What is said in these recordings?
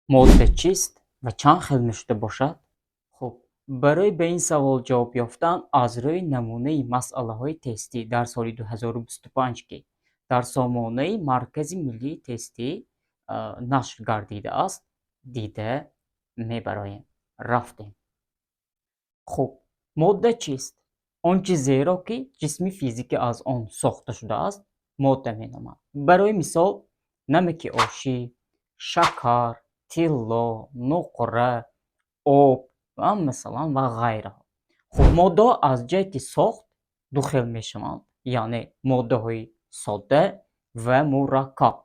ماده چیست و چند خیلی میشده باشد؟ خب برای به این سوال جواب یافتن از روی نمونه مسئله های تستی در سال 2025 که در سامانه مرکز ملی تستی نشر گردیده است دیده میبراییم. رفتیم. خب ماده چیست؟ آنچه زیرا که جسم فیزیکی از آن ساخته شده است ماده مینامند. برای مثال نمک آشی، شکر، طلا، نقره، آب و مثلا و غیره. خب ماده از جهت ساخت دو خیل میشوند، یعنی ماده های ساده و مرکب.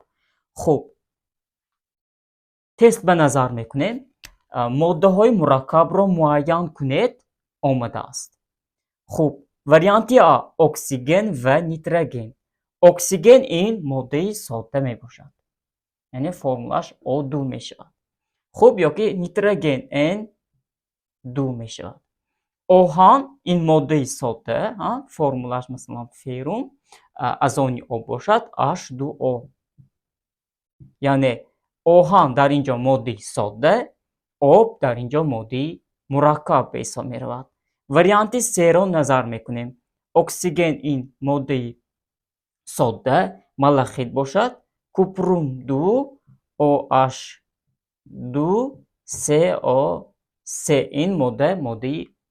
خب тест به نظر میکنیم. ماده های مرکب را معین کنید. آمده است. خب وریانتی آ اکسیژن و نیتروژن. اکسیژن این ماده ساده می باشد، یعنی فرمولش O2 می شود. خب یا که نیتروژن N2 می شود. آهن این ماده ساده، فرمولش مثلا فرم از آن O باشد H2O. یعنی آهن در اینجا ماده ساده، آب در اینجا ماده مرکب به حساب می رود. وریانت سه را نظر میکنیم. اکسیژن این ماده ساده ملخیت باشد. کپرم 2 OH 2 CO3 این ماده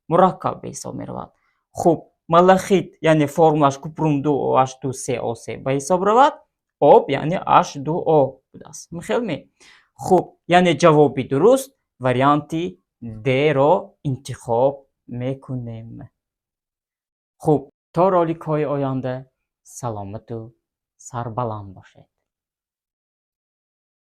مرکب به حساب می رود. خب ملخیت یعنی فرمولش کپرم 2 OH 2 CO3 به حساب رود. آب یعنی H2O بوده است. خب یعنی جوابی درست وریانتی D را انتخاب میکنیم. خب تا رولیک های آینده سلامت و سربلند باشید.